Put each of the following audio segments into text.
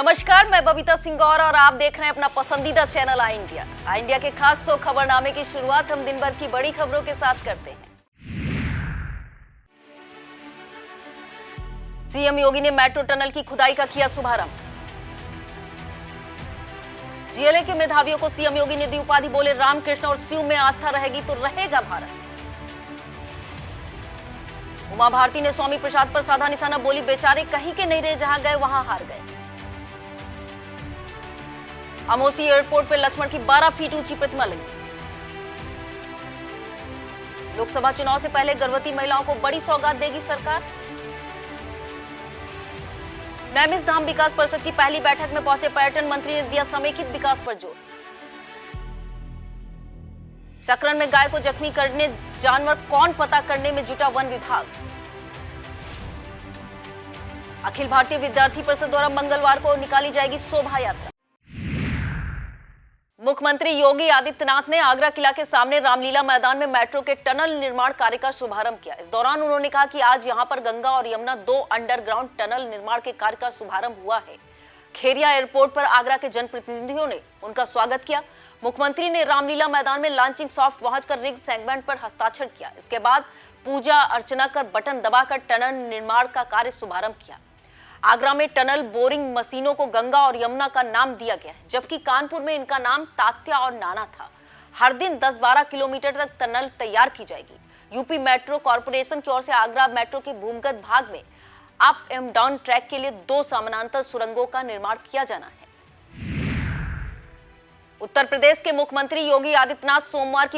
नमस्कार, मैं बबीता सिंगौर और आप देख रहे हैं अपना पसंदीदा चैनल आई इंडिया। आई इंडिया के खास 100 खबरनामे की शुरुआत हम दिन भर की बड़ी खबरों के साथ करते हैं। सीएम योगी ने मेट्रो टनल की खुदाई का किया शुभारंभ। जीएलए के मेधावियों को सीएम योगी ने दी उपाधि, बोले रामकृष्ण और शिव में आस्था रहेगी तो रहेगा भारत। उमा भारती ने स्वामी प्रसाद पर साधा निशाना, बोली बेचारे कहीं के नहीं रहे, जहां गए वहां हार गए। अमोसी एयरपोर्ट पर लक्ष्मण की 12 फीट ऊंची प्रतिमा लगी। लोकसभा चुनाव से पहले गर्भवती महिलाओं को बड़ी सौगात देगी सरकार। नैमिष धाम विकास परिषद की पहली बैठक में पहुंचे पर्यटन मंत्री ने दिया समेकित विकास पर जोर। सकरन में गाय को जख्मी करने जानवर कौन पता करने में जुटा वन विभाग। अखिल भारतीय विद्यार्थी परिषद द्वारा मंगलवार को निकाली जाएगी शोभा यात्रा। मुख्यमंत्री योगी आदित्यनाथ ने आगरा किला के सामने रामलीला मैदान में मेट्रो के टनल निर्माण कार्य का शुभारंभ किया। इस दौरान उन्होंने कहा कि आज यहां पर गंगा और यमुना 2 अंडरग्राउंड टनल निर्माण के कार्य का शुभारंभ हुआ है। खेरिया एयरपोर्ट पर आगरा के जनप्रतिनिधियों ने उनका स्वागत किया। मुख्यमंत्री ने रामलीला मैदान में लॉन्चिंग सॉफ्ट पहुंचकर रिग सेगमेंट पर हस्ताक्षर किया। इसके बाद पूजा अर्चना कर बटन दबाकर टनल निर्माण का कार्य शुभारंभ किया। आगरा में टनल बोरिंग मशीनों को गंगा और यमुना का नाम दिया गया है, जबकि कानपुर में इनका नाम तात्या और नाना था। हर दिन 10-12 किलोमीटर तक टनल तैयार की जाएगी। यूपी मेट्रो कॉर्पोरेशन की ओर से आगरा मेट्रो के भूमिगत भाग में अप एंड डाउन ट्रैक के लिए 2 समानांतर सुरंगों का निर्माण किया जाना है। उत्तर प्रदेश के मुख्यमंत्री योगी आदित्यनाथ सोमवार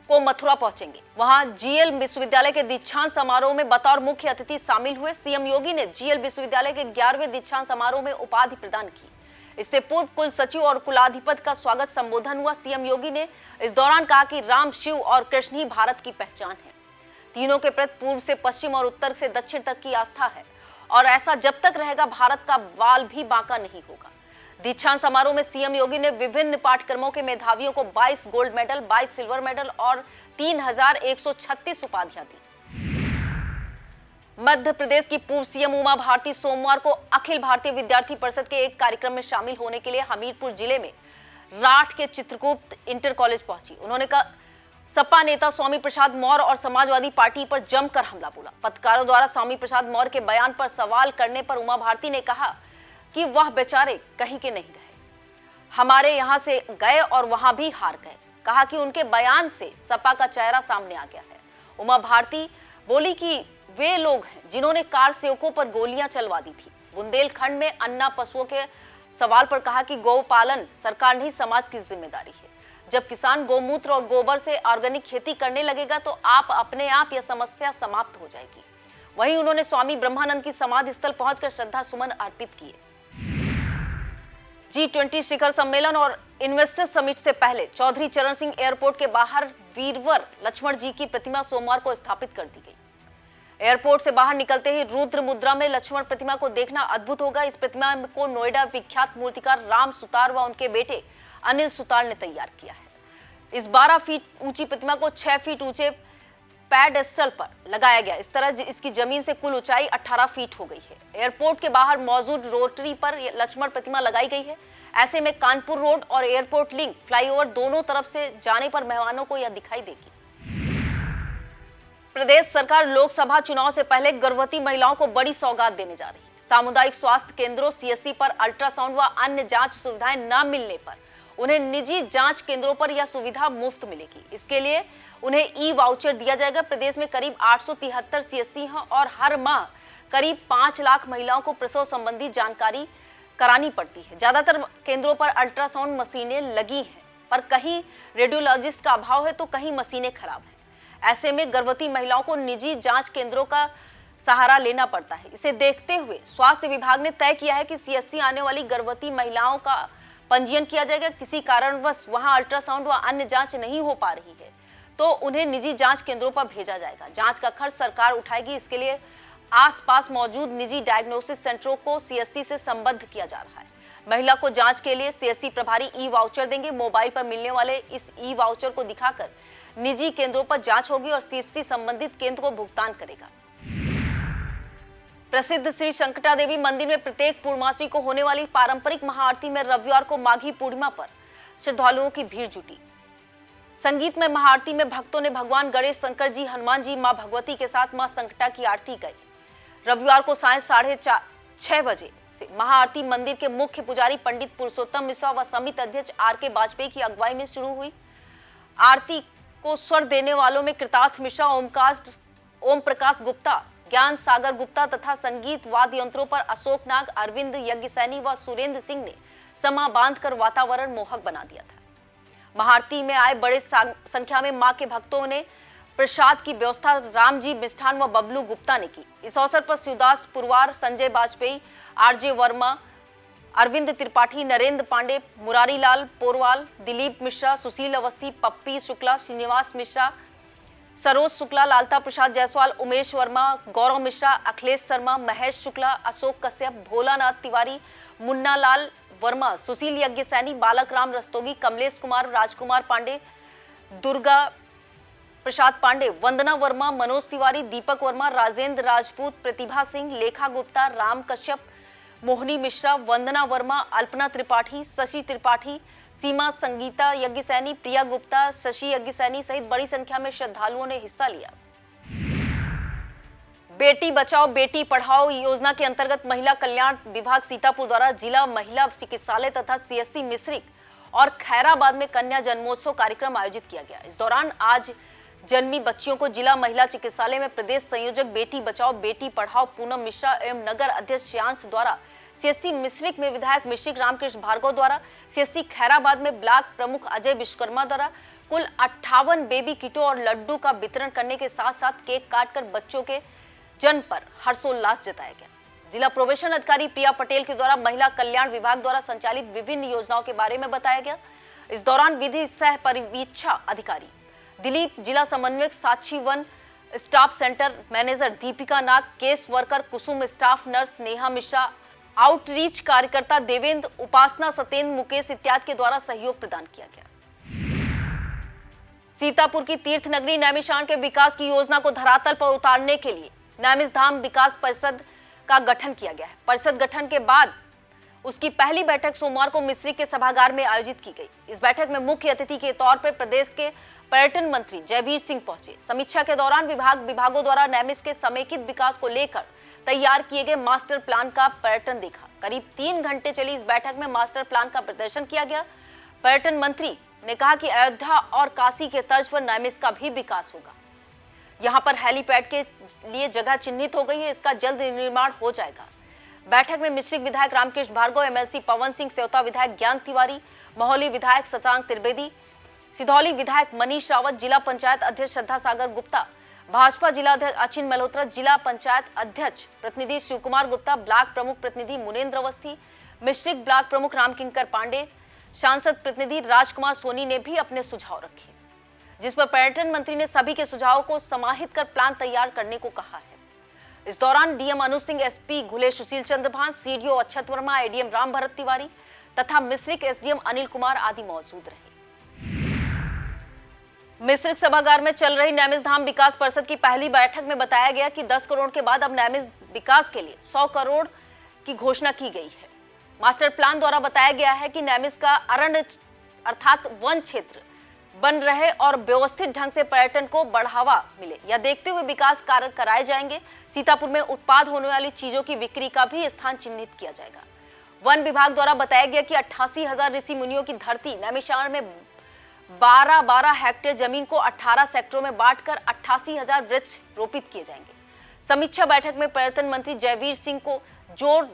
को मथुरा पहुंचेंगे। वहां जीएल विश्वविद्यालय के दीक्षांत समारोह में बतौर मुख्य अतिथि शामिल हुए। सीएम योगी ने जीएल विश्वविद्यालय के 11वें दीक्षांत समारोह में उपाधि प्रदान की। इससे पूर्व कुल सचिव और कुलाधिपति का स्वागत संबोधन हुआ। सीएम योगी ने इस दौरान कहा कि राम, शिव और कृष्ण ही भारत की पहचान है। तीनों के प्रति पूर्व से पश्चिम और उत्तर से दक्षिण तक की आस्था है और ऐसा जब तक रहेगा भारत का बाल भी बांका नहीं होगा। दीक्षांत समारोह में सीएम योगी ने विभिन्न पाठ्यक्रमों के मेधावियों को 22 गोल्ड मेडल, 22 सिल्वर मेडल और 3136 उपाधियां दी। मध्य प्रदेश की पूर्व सीएम उमा भारती सोमवार को अखिल भारतीय विद्यार्थी परिषद के एक कार्यक्रम में शामिल होने के लिए हमीरपुर जिले में राठ के चित्रगुप्त इंटर कॉलेज पहुंची। उन्होंने कहा सपा नेता स्वामी प्रसाद मौर्य और समाजवादी पार्टी पर जमकर हमला बोला। पत्रकारों द्वारा स्वामी प्रसाद मौर्य के बयान पर सवाल करने पर उमा भारती ने कहा कि वह बेचारे कहीं के नहीं रहे, हमारे यहां से गए और वहां भी हार गए। कहा कि उनके बयान से सपा का चेहरा सामने आ गया है। उमा भारती बोली कि वे लोग हैं जिन्होंने कार सेवकों पर गोलियां चलवा दी थी। बुंदेलखंड में अन्ना पशुओं के सवाल पर कहा कि गौपालन सरकार नहीं समाज की जिम्मेदारी है। जब किसान गौमूत्र और गोबर से ऑर्गेनिक खेती करने लगेगा तो आप अपने आप यह समस्या समाप्त हो जाएगी। वहीं उन्होंने स्वामी ब्रह्मानंद की समाधि स्थल पहुंचकर श्रद्धा सुमन अर्पित किए। G20 शिखर सम्मेलन और इन्वेस्टर समिट से पहले चौधरी चरण सिंह एयरपोर्ट के बाहर वीरवर लक्ष्मण जी की प्रतिमा सोमवार को स्थापित कर दी गई। एयरपोर्ट से बाहर निकलते ही रुद्र मुद्रा में लक्ष्मण प्रतिमा को देखना अद्भुत होगा। इस प्रतिमा को नोएडा विख्यात मूर्तिकार राम सुतार व उनके बेटे अनिल सुतार ने तैयार किया है। इस 12 फीट ऊंची प्रतिमा को 6 फीट ऊंचे पैडेस्टल पर लगाया गया। इस तरह इसकी जमीन से कुल ऊंचाई 18 फीट हो गई है। एयरपोर्ट के बाहर मौजूद रोटरी पर लक्ष्मण प्रतिमा लगाई गई है। ऐसे में कानपुर रोड और एयरपोर्ट लिंक फ्लाईओवर दोनों तरफ से जाने पर मेहमानों को यह दिखाई देगी। प्रदेश सरकार लोकसभा चुनाव से पहले गर्भवती महिलाओं को बड़ी सौगात देने जा रही है। सामुदायिक स्वास्थ्य केंद्रों सीएससी पर अल्ट्रासाउंड व अन्य जांच सुविधाएं न मिलने पर उन्हें निजी जांच केंद्रों पर यह सुविधा मुफ्त मिलेगी। इसके लिए उन्हें ई वाउचर दिया जाएगा। प्रदेश में करीब 873 सीएससी हैं और हर माह करीब 5 लाख महिलाओं को प्रसव संबंधी जानकारी करानी पड़ती है। ज्यादातर केंद्रों पर अल्ट्रासाउंड मशीनें लगी हैं, पर कहीं रेडियोलॉजिस्ट का अभाव है तो कहीं मशीनें खराब हैं। ऐसे में गर्भवती महिलाओं को निजी जांच केंद्रों का सहारा लेना पड़ता है। इसे देखते हुए स्वास्थ्य विभाग ने तय किया है कि सीएससी आने वाली गर्भवती महिलाओं का पंजीयन किया जाएगा। किसी कारणवश वहां अल्ट्रासाउंड व अन्य जांच नहीं हो पा रही है तो उन्हें निजी जांच केंद्रों पर भेजा जाएगा। जांच का खर्च सरकार उठाएगी। इसके लिए आसपास मौजूद निजी डायग्नोसिस सेंटरों को सीएससी से संबद्ध किया जा रहा है। महिला को जांच के लिए सीएससी प्रभारी ई वाउचर देंगे। मोबाइल पर मिलने वाले इस ई वाउचर को दिखाकर निजी केंद्रों पर जांच होगी और सीएससी संबंधित केंद्र को भुगतान करेगा। प्रसिद्ध श्री संकटा देवी मंदिर में प्रत्येक पूर्णमासी को होने वाली पारंपरिक महाआरती में रविवार को माघी पूर्णिमा पर श्रद्धालुओं की भीड़ जुटी। संगीत में महाआरती में भक्तों ने भगवान गणेश, शंकर जी, हनुमान जी, मां भगवती के साथ मां संकटा की आरती गाई। रविवार को सायं 6:30 बजे से महाआरती मंदिर के मुख्य पुजारी पंडित पुरुषोत्तम मिश्रा व समिति अध्यक्ष R.K. वाजपेयी की अगुवाई में शुरू हुई। आरती को स्वर देने वालों में कृतार्थ मिश्रा, ओम प्रकाश गुप्ता, ज्ञान सागर गुप्ता तथा संगीत वाद्य यंत्रों पर अशोक नाग, अरविंद यज्ञसैनी व सुरेंद्र सिंह ने समा बांधकर वातावरण मोहक बना दिया था। महाआरती में आए बड़े संख्या में मां के भक्तों ने प्रसाद की व्यवस्था रामजी मिष्ठान व बबलू गुप्ता ने की। इस अवसर पर शिवदास पुरवार, संजय वाजपेयी, R.J. वर्मा, अरविंद त्रिपाठी, नरेंद्र पांडे, मुरारीलाल पोरवाल, दिलीप मिश्रा, सुशील अवस्थी, पप्पी शुक्ला, श्रीनिवास मिश्रा, सरोज शुक्ला, लालता प्रसाद जायसवाल, उमेश वर्मा, गौरव मिश्रा, अखिलेश शर्मा, महेश शुक्ला, अशोक कश्यप, भोलानाथ तिवारी, मुन्ना लाल वर्मा, सुशील यज्ञसैनी, बालक राम रस्तोगी, कमलेश कुमार, राजकुमार पांडे, दुर्गा प्रसाद पांडे, वंदना वर्मा, मनोज तिवारी, दीपक वर्मा, राजेंद्र राजपूत, प्रतिभा सिंह, लेखा गुप्ता, राम कश्यप, मोहनी मिश्रा, वंदना वर्मा, अल्पना त्रिपाठी, शशि त्रिपाठी, सीमा संगीता यज्ञसैनी, प्रिया गुप्ता, शशि यज्ञसैनी सहित बड़ी संख्या में श्रद्धालुओं ने हिस्सा लिया। बेटी बचाओ बेटी पढ़ाओ योजना के अंतर्गत महिला कल्याण विभाग सीतापुर द्वारा जिला महिला चिकित्सालय तथा CSC मिश्रिक और खैराबाद में कन्या जन्मोत्सव कार्यक्रम आयोजित किया गया। इस दौरान आज जन्मी बच्चियों को जिला महिला चिकित्सालय में प्रदेश संयोजक बेटी बचाओ बेटी पढ़ाओ पूनम मिश्रा एवं नगर अध्यक्ष श्यांश द्वारा, CSC मिश्रिक में विधायक मिश्रिक रामकृष्ण भार्गव द्वारा, CSC खैराबाद में ब्लॉक प्रमुख अजय विश्वकर्मा द्वारा कुल 58 बेबी किटों और लड्डू का वितरण करने के साथ साथ केक काटकर बच्चों के जन्म पर हर्षोल्लास जताया गया। जिला प्रोबेशन अधिकारी प्रिया पटेल के द्वारा महिला कल्याण विभाग द्वारा संचालित विभिन्न योजनाओं के बारे में बताया गया। इस दौरान विधि सह परिवीक्षा अधिकारी दिलीप, जिला समन्वयक Sakshi, one stop centre manager Deepika Nag, case worker Kusum, staff nurse Neha Mishra, outreach कार्यकर्ता देवेंद्र, उपासना सतेंद्र, मुकेश इत्यादि के द्वारा सहयोग प्रदान किया गया। सीतापुर की तीर्थ नगरी नैमिषारण्य के विकास की योजना को धरातल पर उतारने के लिए नैमिष धाम विकास परिषद का गठन किया गया है। परिषद गठन के बाद उसकी पहली बैठक सोमवार को मिश्रिक के सभागार में आयोजित की गई। इस बैठक में मुख्य अतिथि के तौर पर प्रदेश के पर्यटन मंत्री जयवीर सिंह पहुंचे। समीक्षा के दौरान विभागों द्वारा नैमिष के समेकित विकास को लेकर तैयार किए गए मास्टर प्लान का पर्यटन देखा। करीब 3 घंटे चली इस बैठक में मास्टर प्लान का प्रदर्शन किया गया। पर्यटन मंत्री ने कहा कि अयोध्या और काशी के तर्ज पर नैमिष का भी विकास होगा। यहां पर हेलीपैड के लिए जगह चिन्हित हो गई है, इसका जल्द निर्माण हो जाएगा। बैठक में मिश्रिक विधायक रामकृष्ण भार्गव, MLC पवन सिंह, सेवता विधायक ज्ञान तिवारी, महोली विधायक शशांक त्रिवेदी, सिधौली विधायक मनीष रावत, जिला पंचायत अध्यक्ष श्रद्धा सागर गुप्ता, भाजपा जिला अध्यक्ष अचिन मल्होत्रा, जिला पंचायत अध्यक्ष प्रतिनिधि शिव कुमार गुप्ता, ब्लॉक प्रमुख प्रतिनिधि मुनेन्द्र अवस्थी, मिश्रिक ब्लॉक प्रमुख रामकिंकर पांडे, सांसद प्रतिनिधि राजकुमार सोनी ने भी अपने सुझाव रखे, जिस पर पर्यटन मंत्री ने सभी के सुझावों को समाहित कर प्लान तैयार करने को कहा है। इस दौरान DM अनु सिंह, SP घुले सुशील चंद्र भान, CDO अक्षत वर्मा, ADM राम भरत तिवारी तथा मिश्रिक SDM अनिल कुमार आदि मौजूद रहे। मिश्रिक सभागार में चल रही नैमिष धाम विकास परिषद की पहली बैठक में बताया गया कि 10 करोड़ के बाद अब नैमिष विकास के लिए 100 करोड़ की घोषणा की गई है। मास्टर प्लान द्वारा बताया गया है कि नैमिष का अरण्य अर्थात वन क्षेत्र बन रहे और व्यवस्थित ढंग से पर्यटन को बढ़ावा मिले, यह देखते हुए विकास कार्य कराए जाएंगे। सीतापुर में उत्पाद होने वाली चीजों की बिक्री का भी स्थान चिन्हित किया जाएगा। वन विभाग द्वारा बताया गया कि 88,000 ऋषि मुनियों की धरती नैमिषारण्य में 12 हेक्टेयर जमीन को 18 सेक्टरों में बांटकर 88,000 वृक्ष रोपित किए जाएंगे। समीक्षा बैठक में पर्यटन मंत्री जयवीर सिंह को जोर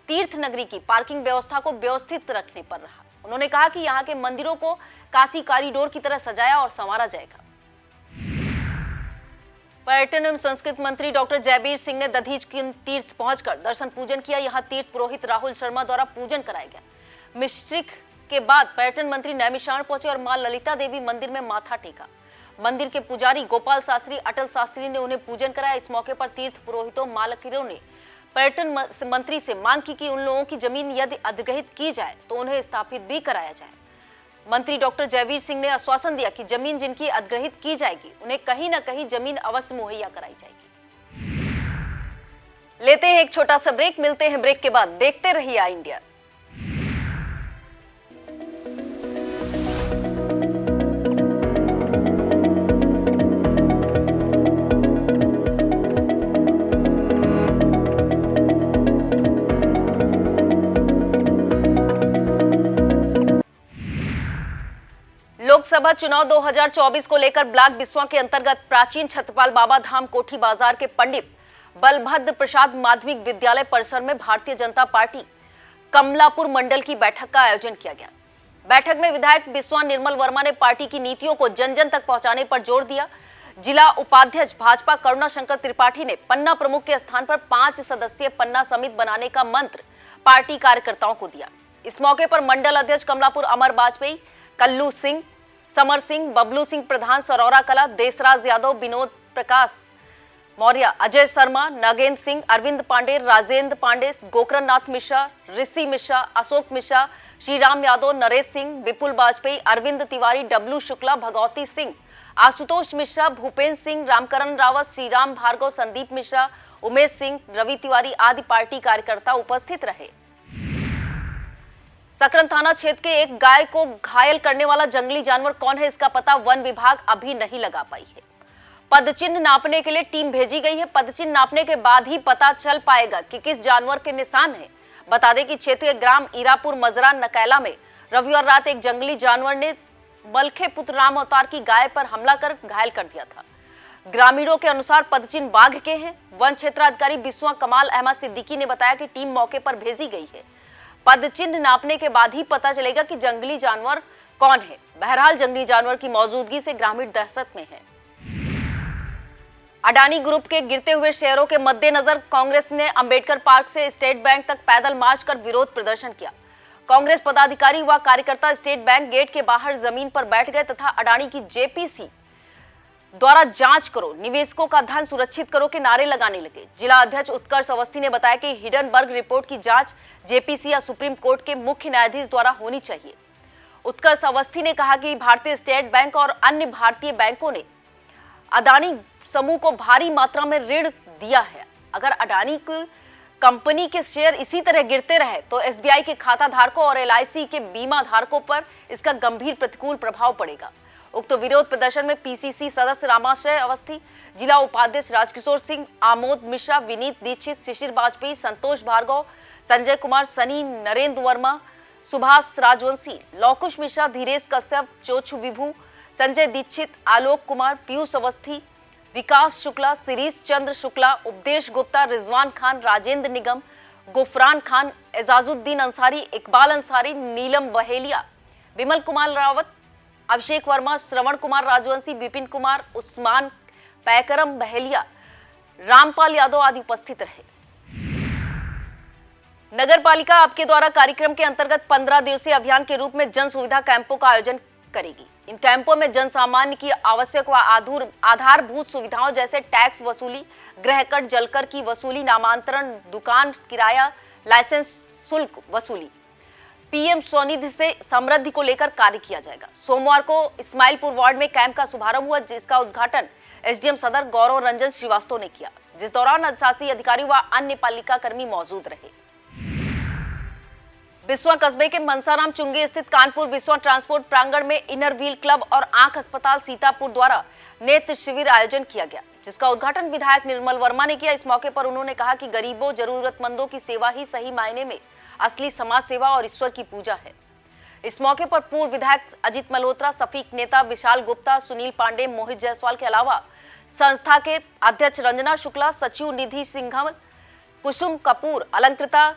तीर्थ नगरी की पार्किंग व्यवस्था को व्यवस्थित रखने पर रहा। उन्होंने कहा कि यहाँ के मंदिरों को काशी कॉरिडोर की तरह सजाया और संवारा जाएगा। पर्यटन एवं संस्कृति मंत्री डॉक्टर जयवीर सिंह ने दधीच तीर्थ पहुंचकर दर्शन पूजन किया। यहाँ तीर्थ पुरोहित राहुल शर्मा द्वारा पूजन कराया गया। मिश्रिक के बाद पर्यटन मंत्री नैमिषारण्य पहुंचे और मां ललिता देवी मंदिर में माथा टेका। मंदिर के पुजारी गोपाल शास्त्री, अटल शास्त्री ने उन्हें पूजन कराया। इस मौके पर तीर्थ पुरोहितों मालकिरों ने पर्यटन मंत्री से मांग की कि उन लोगों की जमीन यदि अधिग्रहित की जाए तो उन्हें स्थापित भी कराया जाए। मंत्री डॉक्टर जयवीर सिंह ने आश्वासन दिया कि जमीन जिनकी अधिग्रहित की जाएगी उन्हें कहीं न कहीं जमीन अवश्य मुहैया कराई जाएगी। लेते हैं एक छोटा सा ब्रेक, मिलते हैं ब्रेक के बाद। देखते रहिए आई इंडिया। लोकसभा चुनाव 2024 को लेकर ब्लॉक बिस्वा के अंतर्गत प्राचीन छत्रपाल बाबा धाम कोठी बाजार के पंडित बलभद्र प्रसाद माध्यमिक विद्यालय परिसर में भारतीय जनता पार्टी कमलापुर मंडल की बैठक का आयोजन किया गया। बैठक में विधायक बिस्वा निर्मल वर्मा ने पार्टी की नीतियों को जन जन तक पहुंचाने पर जोर दिया। जिला उपाध्यक्ष भाजपा करुणा शंकर त्रिपाठी ने पन्ना प्रमुख के स्थान पर 5 सदस्यीय पन्ना समिति बनाने का मंत्र पार्टी कार्यकर्ताओं को दिया। इस मौके पर मंडल अध्यक्ष कमलापुर अमर वाजपेयी, कल्लू सिंह, समर सिंह, बबलू सिंह प्रधान, सरौरा कला, देसराज यादव, विनोद प्रकाश मौर्य, अजय शर्मा, नगेंद्र सिंह, अरविंद पांडे, राजेंद्र पांडे, गोकरनाथ मिश्रा, ऋषि मिश्रा, अशोक मिश्रा, श्रीराम यादव, नरेश सिंह, विपुल वाजपेयी, अरविंद तिवारी, डब्लू शुक्ला, भगवती सिंह, आशुतोष मिश्रा, भूपेंद्र सिंह, रामकरण रावत, श्रीराम भार्गव, संदीप मिश्रा, उमेश सिंह, रवि तिवारी आदि पार्टी कार्यकर्ता उपस्थित रहे। सकरन थाना क्षेत्र के एक गाय को घायल करने वाला जंगली जानवर कौन है, इसका पता वन विभाग अभी नहीं लगा पाई है। पदचिन्ह नापने के लिए टीम भेजी गई है। पदचिन्ह नापने के बाद ही पता चल पाएगा कि किस जानवर के निशान है। बता दें कि क्षेत्रीय ग्राम ईरापुर मजरा नकैला में रविवार रात एक जंगली जानवर ने मलखे पुत्र राम अवतार की गाय पर हमला कर घायल कर दिया था। ग्रामीणों के अनुसार पदचिन्ह बाघ के हैं। वन क्षेत्राधिकारी बिस्वा कमाल अहमद सिद्दीकी ने बताया कि टीम मौके पर भेजी गई है। पदचिन्ह नापने के बाद ही पता चलेगा कि जंगली जानवर कौन है। बहरहाल जंगली जानवर की मौजूदगी से ग्रामीण दहशत में है। अडानी ग्रुप के गिरते हुए शेयरों के मद्देनजर कांग्रेस ने अंबेडकर पार्क से स्टेट बैंक तक पैदल मार्च कर विरोध प्रदर्शन किया। कांग्रेस पदाधिकारी व कार्यकर्ता स्टेट बैंक गेट के बाहर जमीन पर बैठ गए तथा अडानी की जेपीसी द्वारा जांच करो, निवेशकों का धन सुरक्षित करो के नारे लगाने लगे। जिला अध्यक्ष उत्कर्ष अवस्थी ने बताया कि हिडनबर्ग रिपोर्ट की जांच जेपीसी या सुप्रीम कोर्ट के मुख्य न्यायाधीश द्वारा होनी चाहिए। उत्कर्ष अवस्थी ने कहा कि भारतीय स्टेट बैंक और अन्य भारतीय बैंकों ने अडानी समूह को भारी मात्रा में ऋण दिया है। अगर अडानी की कंपनी के शेयर इसी तरह गिरते रहे तो एसबीआई के खाता धारकों और एलआईसी के बीमा धारकों पर इसका गंभीर प्रतिकूल प्रभाव पड़ेगा। उक्त विरोध प्रदर्शन में पीसीसी सदस्य रामाश्रय अवस्थी, जिला उपाध्यक्ष राजकिशोर सिंह, आमोद मिश्रा, विनीत दीक्षित, शिशिर वाजपेयी, संतोष भार्गव, संजय कुमार, सनी, नरेंद्र वर्मा, सुभाष राजवंशी, लौकुश मिश्रा, धीरेश कश्यप, चोचू विभू, संजय दीक्षित, आलोक कुमार, पीयूष अवस्थी, विकास शुक्ला, शिरीष चंद्र शुक्ला, उपदेश गुप्ता, रिजवान खान, राजेंद्र निगम, गुफरान खान, एजाजुद्दीन अंसारी, इकबाल अंसारी, नीलम बहेलिया, विमल कुमार रावत, अभिषेक वर्मा, श्रवण कुमार राजवंशी, विपिन कुमार, उस्मान पैकरम बहेलिया, रामपाल यादव आदि उपस्थित रहे। नगर पालिका आपके द्वारा कार्यक्रम के अंतर्गत 15 दिवसीय अभियान के रूप में जन सुविधा कैंपों का आयोजन करेगी। इन कैंपों में जन सामान्य की आवश्यक व आधारभूत सुविधाओं जैसे टैक्स वसूली, गृह कर, जलकर की वसूली, नामांतरण, दुकान किराया, लाइसेंस शुल्क वसूली, पीएम स्वनिधि से समृद्धि को लेकर कार्य किया जाएगा। सोमवार को इस्माइलपुर वार्ड में कैंप का शुभारंभ हुआ, जिसका उद्घाटन एसडीएम सदर गौरव रंजन श्रीवास्तव ने किया, जिस दौरान अधिशासी अधिकारी व अन्य पालिका कर्मी मौजूद रहे। बिस्वा कस्बे के मनसाराम चुंगी स्थित कानपुर बिस्वा ट्रांसपोर्ट प्रांगण में इनर व्हील क्लब और आंख अस्पताल सीतापुर द्वारा नेत्र शिविर आयोजन किया गया, जिसका उद्घाटन विधायक निर्मल वर्मा ने किया। इस मौके पर उन्होंने कहा कि गरीबों, जरूरतमंदों की सेवा ही सही मायने में असली समाज सेवा और ईश्वर की पूजा है। इस मौके पर पूर्व विधायक अजित मल्होत्रा, सफीक नेता विशाल गुप्ता, सुनील पांडे, मोहित जायसवाल के अलावा संस्था के अध्यक्ष रंजना शुक्ला, सचिव निधि सिंघल, कुसुम कपूर, अलंकृता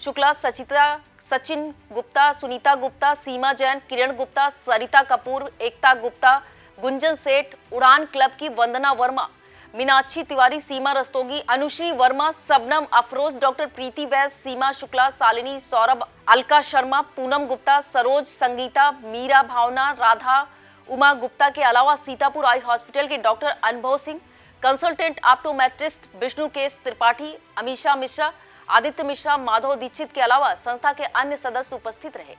शुक्ला, सचिन गुप्ता, सुनीता गुप्ता, सीमा जैन, किरण गुप्ता, सरिता कपूर, एकता गुप्ता, गुंजन सेठ, उड़ान क्लब की वंदना वर्मा, मीनाक्षी तिवारी, सीमा रस्तोगी, अनुश्री वर्मा, सबनम अफरोज, डॉक्टर प्रीति वैस, सीमा शुक्ला, शालिनी, सौरभ, अलका शर्मा, पूनम गुप्ता, सरोज, संगीता, मीरा, भावना, राधा, उमा गुप्ता के अलावा सीतापुर आई हॉस्पिटल के डॉक्टर अनुभव सिंह, कंसल्टेंट ऑप्टोमेट्रिस्ट विष्णु केश त्रिपाठी, अमीशा मिश्रा, आदित्य मिश्रा, माधव दीक्षित के अलावा संस्था के अन्य सदस्य उपस्थित रहे।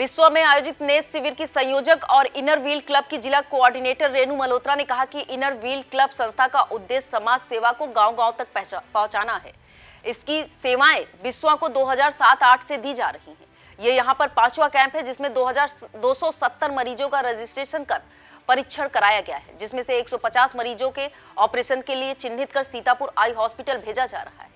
बिस्वा में आयोजित नेस शिविर की संयोजक और इनर व्हील क्लब की जिला कोऑर्डिनेटर रेणु मल्होत्रा ने कहा कि इनर व्हील क्लब संस्था का उद्देश्य समाज सेवा को गांव-गांव तक पहुंचाना है। इसकी सेवाएं बिस्वा को 2007-8 से दी जा रही हैं। ये यहां पर 5वां कैंप है जिसमें 2270 मरीजों का रजिस्ट्रेशन कर परीक्षण कराया गया है, जिसमें से 150 मरीजों के ऑपरेशन के लिए चिन्हित कर सीतापुर आई हॉस्पिटल भेजा जा रहा है।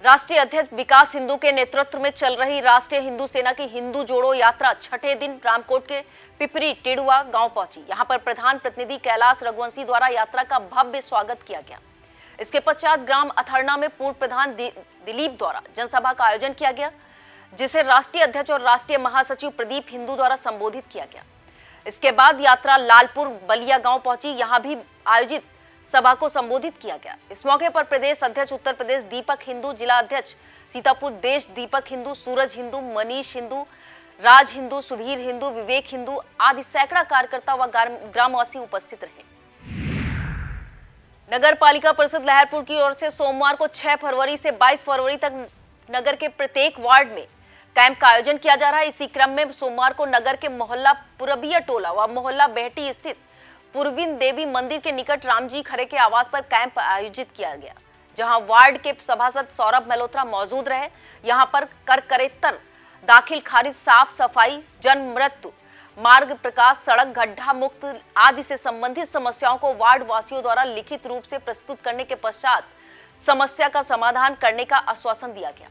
राष्ट्रीय अध्यक्ष विकास हिंदू के नेतृत्व में चल रही राष्ट्रीय हिंदू सेना की हिंदू जोड़ो यात्रा छठे दिन रामकोट के पिपरी टेड़ुआ गांव पहुंची। यहां पर प्रधान प्रतिनिधि कैलाश रघुवंशी द्वारा यात्रा का भव्य स्वागत किया गया। इसके पश्चात ग्राम अथरना में पूर्व प्रधान दिलीप द्वारा जनसभा का आयोजन किया गया, जिसे राष्ट्रीय अध्यक्ष और राष्ट्रीय महासचिव प्रदीप हिंदू द्वारा संबोधित किया गया। इसके बाद यात्रा लालपुर बलिया गांव पहुंची। यहां भी आयोजित सभा को संबोधित किया गया। इस मौके पर प्रदेश अध्यक्ष उत्तर प्रदेश दीपक हिंदू, जिला अध्यक्ष सीतापुर देश दीपक हिंदू, सूरज हिंदू, मनीष हिंदू, राज हिंदू, सुधीर हिंदू, विवेक हिंदू आदि सैकड़ा कार्यकर्ता व ग्रामवासी उपस्थित रहे। नगर पालिका परिषद लहरपुर की ओर से सोमवार को 6 फरवरी से 22 फरवरी तक नगर के प्रत्येक वार्ड में कैंप का आयोजन किया जा रहा है। इसी क्रम में सोमवार को नगर के मोहल्ला पुरबिया टोला व मोहल्ला बेहटी स्थित पूर्विन देवी मंदिर के निकट रामजी खरे के आवास पर कैंप आयोजित किया गया, जहां वार्ड के सभासद सौरभ मल्होत्रा मौजूद रहे। यहां पर कर करेत्तर, दाखिल खारिज, साफ सफाई, जन्म मृत्यु, मार्ग प्रकाश, सड़क गड्ढा मुक्त आदि से संबंधित समस्याओं को वार्ड वासियों द्वारा लिखित रूप से प्रस्तुत करने के पश्चात समस्या का समाधान करने का आश्वासन दिया गया।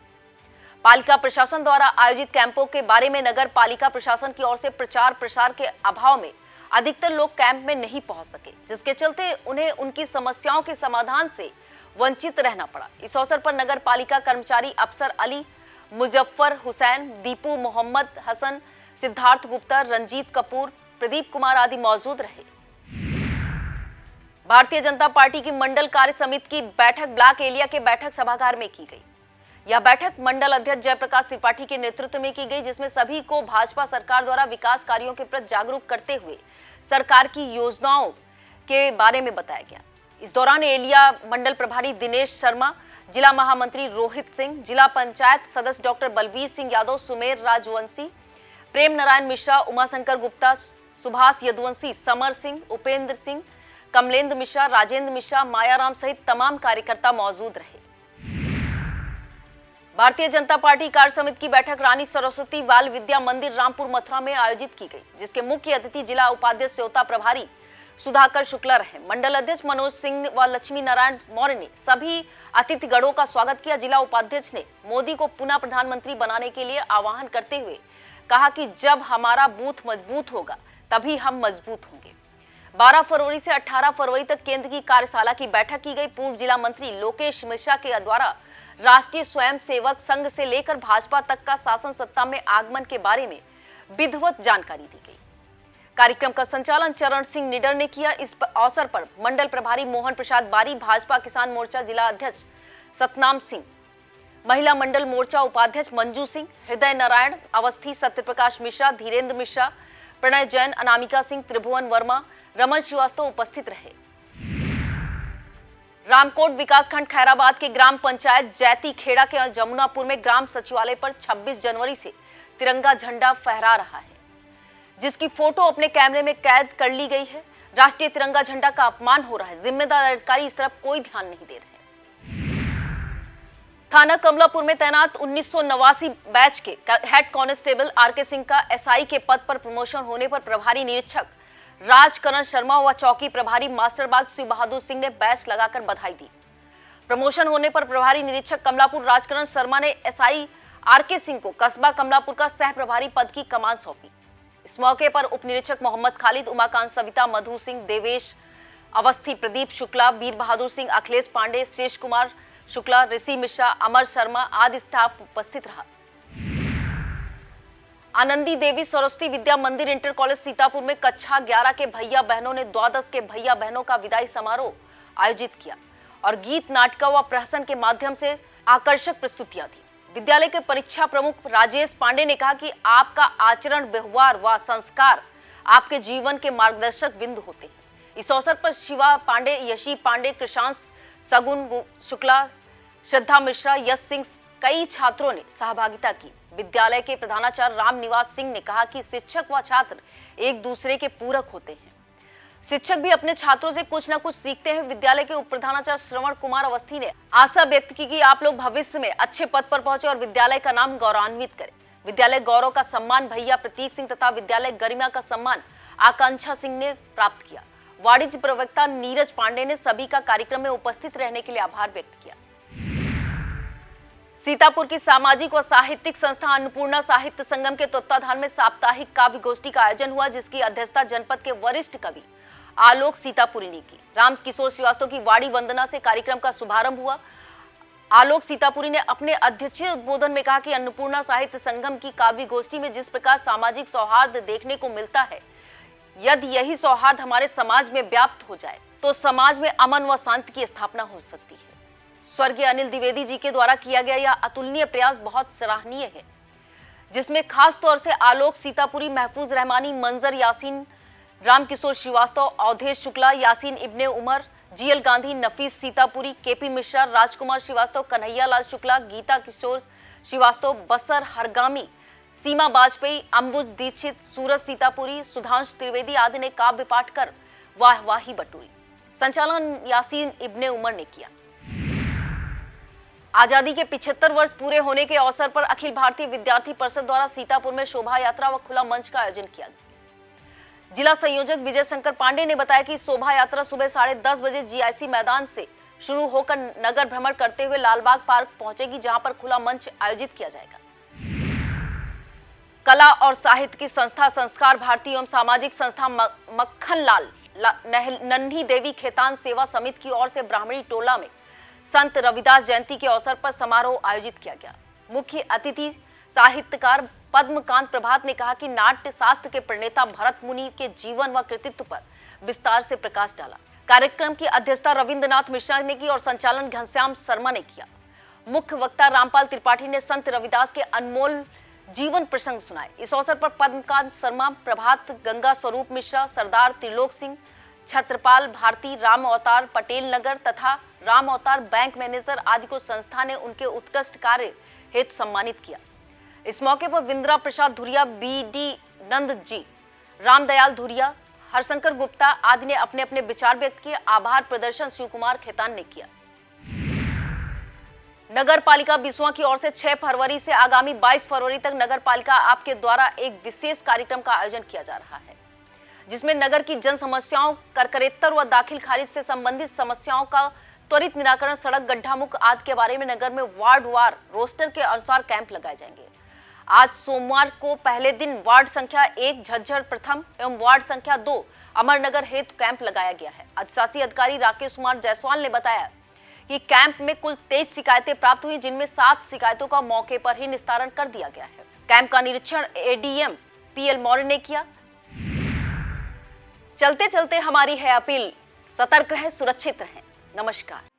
पालिका प्रशासन द्वारा आयोजित कैंपों के बारे में नगर पालिका प्रशासन की ओर से प्रचार प्रसार के अभाव में अधिकतर लोग कैंप में नहीं पहुंच सके, जिसके चलते उन्हें उनकी समस्याओं के समाधान से वंचित रहना पड़ा। इस अवसर पर नगर पालिका कर्मचारी अफसर अली, मुजफ्फर हुसैन, दीपू, मोहम्मद हसन, सिद्धार्थ गुप्ता, रंजीत कपूर, प्रदीप कुमार आदि मौजूद रहे। भारतीय जनता पार्टी की मंडल कार्य समिति की बैठक ब्लॉक एलिया के बैठक सभागार में की गई। यह बैठक मंडल अध्यक्ष जयप्रकाश त्रिपाठी के नेतृत्व में की गई, जिसमें सभी को भाजपा सरकार द्वारा विकास कार्यों के प्रति जागरूक करते हुए सरकार की योजनाओं के बारे में बताया गया। इस दौरान एलिया मंडल प्रभारी दिनेश शर्मा, जिला महामंत्री रोहित सिंह, जिला पंचायत सदस्य डॉक्टर बलवीर सिंह यादव, सुमेर राजवंशी, प्रेम नारायण मिश्रा, उमाशंकर गुप्ता, सुभाष यदुवंशी, समर सिंह, उपेंद्र सिंह, कमलेंद्र मिश्रा, राजेंद्र मिश्रा, मायाराम सहित तमाम कार्यकर्ता मौजूद रहे। भारतीय जनता पार्टी कार्य समिति की बैठक रानी सरस्वती बाल विद्या मंदिर रामपुर मथुरा में आयोजित की गई, जिसके मुख्य अतिथि जिला उपाध्यक्ष स्योता प्रभारी सुधाकर शुक्ला रहे। मंडल अध्यक्ष मनोज सिंह व लक्ष्मी नारायण मौर्य ने सभी अतिथिगणों का स्वागत किया। जिला उपाध्यक्ष ने मोदी को पुनः प्रधानमंत्री बनाने के लिए आह्वान करते हुए कहा कि जब हमारा बूथ मजबूत होगा तभी हम मजबूत होंगे। 12 फरवरी से 18 फरवरी तक केंद्र की कार्यशाला की बैठक की गई। पूर्व जिला मंत्री लोकेश मिश्रा के द्वारा राष्ट्रीय स्वयंसेवक संघ से लेकर भाजपा तक का शासन सत्ता में आगमन के बारे में विधिवत जानकारी दी गई। कार्यक्रम का संचालन चरण सिंह निडर ने किया। इस अवसर पर मंडल प्रभारी मोहन प्रसाद बारी, भाजपा किसान मोर्चा जिला अध्यक्ष सतनाम सिंह, महिला मंडल मोर्चा उपाध्यक्ष मंजू सिंह, हृदय नारायण अवस्थी, सत्यप्रकाश मिश्रा, धीरेन्द्र मिश्रा, प्रणय जैन, अनामिका सिंह, त्रिभुवन वर्मा, रमन श्रीवास्तव उपस्थित रहे। रामकोट विकासखंड खैराबाद के ग्राम पंचायत जैती खेड़ा के जमुनापुर में ग्राम सचिवालय पर 26 जनवरी से तिरंगा झंडा फहरा रहा है, जिसकी फोटो अपने कैमरे में कैद कर ली गई है। राष्ट्रीय तिरंगा झंडा का अपमान हो रहा है। जिम्मेदार अधिकारी इस तरफ कोई ध्यान नहीं दे रहे। थाना कमलापुर में तैनात 1989 बैच के हेड कांस्टेबल आरके सिंह का एसआई के पद पर प्रमोशन होने पर प्रभारी निरीक्षक राजकरण शर्मा व चौकी प्रभारी मास्टरबाग शिव बहादुर सिंह ने बैच लगाकर बधाई दी। प्रमोशन होने पर प्रभारी निरीक्षक कमलापुर राजकरण शर्मा ने एसआई आरके सिंह को कस्बा कमलापुर का सह प्रभारी पद की कमान सौंपी। इस मौके पर उप निरीक्षक मोहम्मद खालिद, उमाकांत सविता, मधु सिंह, देवेश अवस्थी, प्रदीप शुक्ला, वीर बहादुर सिंह, अखिलेश पांडे, शेष कुमार शुक्ला, ऋषि मिश्रा, अमर शर्मा आदि स्टाफ उपस्थित रहा। आनंदी देवी सरस्वती विद्या मंदिर इंटर कॉलेज सीतापुर में कक्षा 11 के भैया बहनों ने द्वादश के भैया बहनों का विदाई समारोह आयोजित किया और गीत, नाटक व प्रहसन के माध्यम से आकर्षक प्रस्तुतियां दी। विद्यालय के परीक्षा प्रमुख राजेश पांडे ने कहा कि आपका आचरण, व्यवहार व संस्कार आपके जीवन के मार्गदर्शक बिंदु होते हैं। इस अवसर पर शिवा पांडे, यशी पांडे, कृषांश, सगुन शुक्ला, श्रद्धा मिश्रा, यश सिंह कई छात्रों ने सहभागिता की। विद्यालय के प्रधानाचार्य रामनिवास सिंह ने कहा कि शिक्षक व छात्र एक दूसरे के पूरक होते हैं। शिक्षक भी अपने छात्रों से कुछ न कुछ सीखते हैं। विद्यालय के उप प्रधानाचार्य श्रवण कुमार अवस्थी ने आशा व्यक्त की कि आप लोग भविष्य में अच्छे पद पर पहुंचे और विद्यालय का नाम गौरवान्वित करें। विद्यालय गौरव का सम्मान भैया प्रतीक सिंह तथा विद्यालय गरिमा का सम्मान आकांक्षा सिंह ने प्राप्त किया। वाणिज्य प्रवक्ता नीरज पांडे ने सभी का कार्यक्रम में उपस्थित रहने के लिए आभार व्यक्त किया। सीतापुर की सामाजिक व साहित्यिक संस्था अन्नपूर्णा साहित्य संगम के तत्वाधान में साप्ताहिक काव्य गोष्ठी का आयोजन हुआ, जिसकी अध्यक्षता जनपद के वरिष्ठ कवि आलोक सीतापुरी ने की। राम किशोर श्रीवास्तव की वाणी वंदना से कार्यक्रम का शुभारंभ हुआ। आलोक सीतापुरी ने अपने अध्यक्षीय उद्बोधन में कहा कि अन्नपूर्णा साहित्य संगम की काव्य गोष्ठी में जिस प्रकार सामाजिक सौहार्द देखने को मिलता है, यदि यही सौहार्द हमारे समाज में व्याप्त हो जाए तो समाज में अमन व शांति की स्थापना हो सकती है। स्वर्गीय अनिल द्विवेदी जी के द्वारा किया गया यह अतुलनीय प्रयास बहुत सराहनीय है, जिसमें खास तौर से आलोक सीतापुरी, महफूज रहमानी, मंजर यासीन, राम किशोर श्रीवास्तव, अवधेश शुक्ला, यासीन इब्ने उमर, जीएल गांधी, नफीस सीतापुरी, केपी मिश्रा, राजकुमार श्रीवास्तव, कन्हैया लाल शुक्ला, गीता किशोर श्रीवास्तव, बसर हरगामी, सीमा वाजपेयी, अंबुज दीक्षित, सूरज सीतापुरी, सुधांशु त्रिवेदी आदि ने काव्य पाठ कर वाहवाही बटोरी। संचालन यासीन इब्ने उमर ने किया। आजादी के 75 वर्ष पूरे होने के अवसर पर अखिल भारतीय विद्यार्थी परिषद द्वारा सीतापुर में शोभा यात्रा व खुला मंच का आयोजन किया गया। जिला संयोजक विजय शंकर पांडे ने बताया कि शोभा यात्रा सुबह 10:30 बजे जीआईसी मैदान से शुरू होकर नगर भ्रमण करते हुए लालबाग पार्क पहुंचेगी, जहां पर खुला मंच आयोजित किया जाएगा। कला और साहित्य की संस्था संस्कार भारती एवं सामाजिक संस्था मक्खनलाल नन्ही देवी खेतान सेवा समिति की ओर से ब्राह्मणी टोला में संत रविदास जयंती के अवसर पर समारोह आयोजित किया गया। मुख्य अतिथि साहित्यकार पद्मकांत प्रभात ने कहा कि नाट्य शास्त्र के प्रणेता भरत मुनि के जीवन व कृतित्व पर विस्तार से प्रकाश डाला। कार्यक्रम की अध्यक्षता रविंद्रनाथ मिश्रा ने की और संचालन घनश्याम शर्मा ने किया। मुख्य वक्ता रामपाल त्रिपाठी ने संत रविदास के अनमोल जीवन प्रसंग सुनाए। इस अवसर पर पद्मकांत शर्मा, प्रभात, गंगा स्वरूप मिश्रा, सरदार त्रिलोक सिंह, छत्रपाल भारती, राम अवतार पटेल नगर तथा राम अवतार बैंक मैनेजर आदि को संस्था ने उनके उत्कृष्ट कार्य हेतु सम्मानित किया। इस मौके पर विंद्रा प्रसाद धुरिया, बीडी नंद जी, रामदयाल धुरिया, हरशंकर गुप्ता आदि ने अपने अपने विचार व्यक्त किए। आभार प्रदर्शन शिव कुमार खेतान ने किया। नगर पालिका बिसुआ की ओर से 6 फरवरी से आगामी 22 फरवरी तक नगर पालिका आपके द्वारा एक विशेष कार्यक्रम का आयोजन किया जा रहा है, जिसमें नगर की जन समस्याओं, करकरेत्तर व दाखिल खारिज से संबंधित समस्याओं का त्वरित निराकरण, सड़क गड्ढा मुक्त आदि के बारे में नगर में वार्ड वार रोस्टर के अनुसार कैंप लगाए जाएंगे। आज सोमवार को पहले दिन वार्ड संख्या 1 झज्जर प्रथम एवं वार्ड संख्या 2 अमरनगर हेतु कैंप लगाया गया है। अधिशासी अधिकारी राकेश कुमार जायसवाल ने बताया कि कैंप में कुल 23 शिकायतें प्राप्त हुई, जिनमें 7 शिकायतों का मौके पर ही निस्तारण कर दिया गया है। कैंप का निरीक्षण एडीएम पीएल मौर्य ने किया। चलते चलते हमारी है अपील, सतर्क रहें, सुरक्षित रहें। नमस्कार।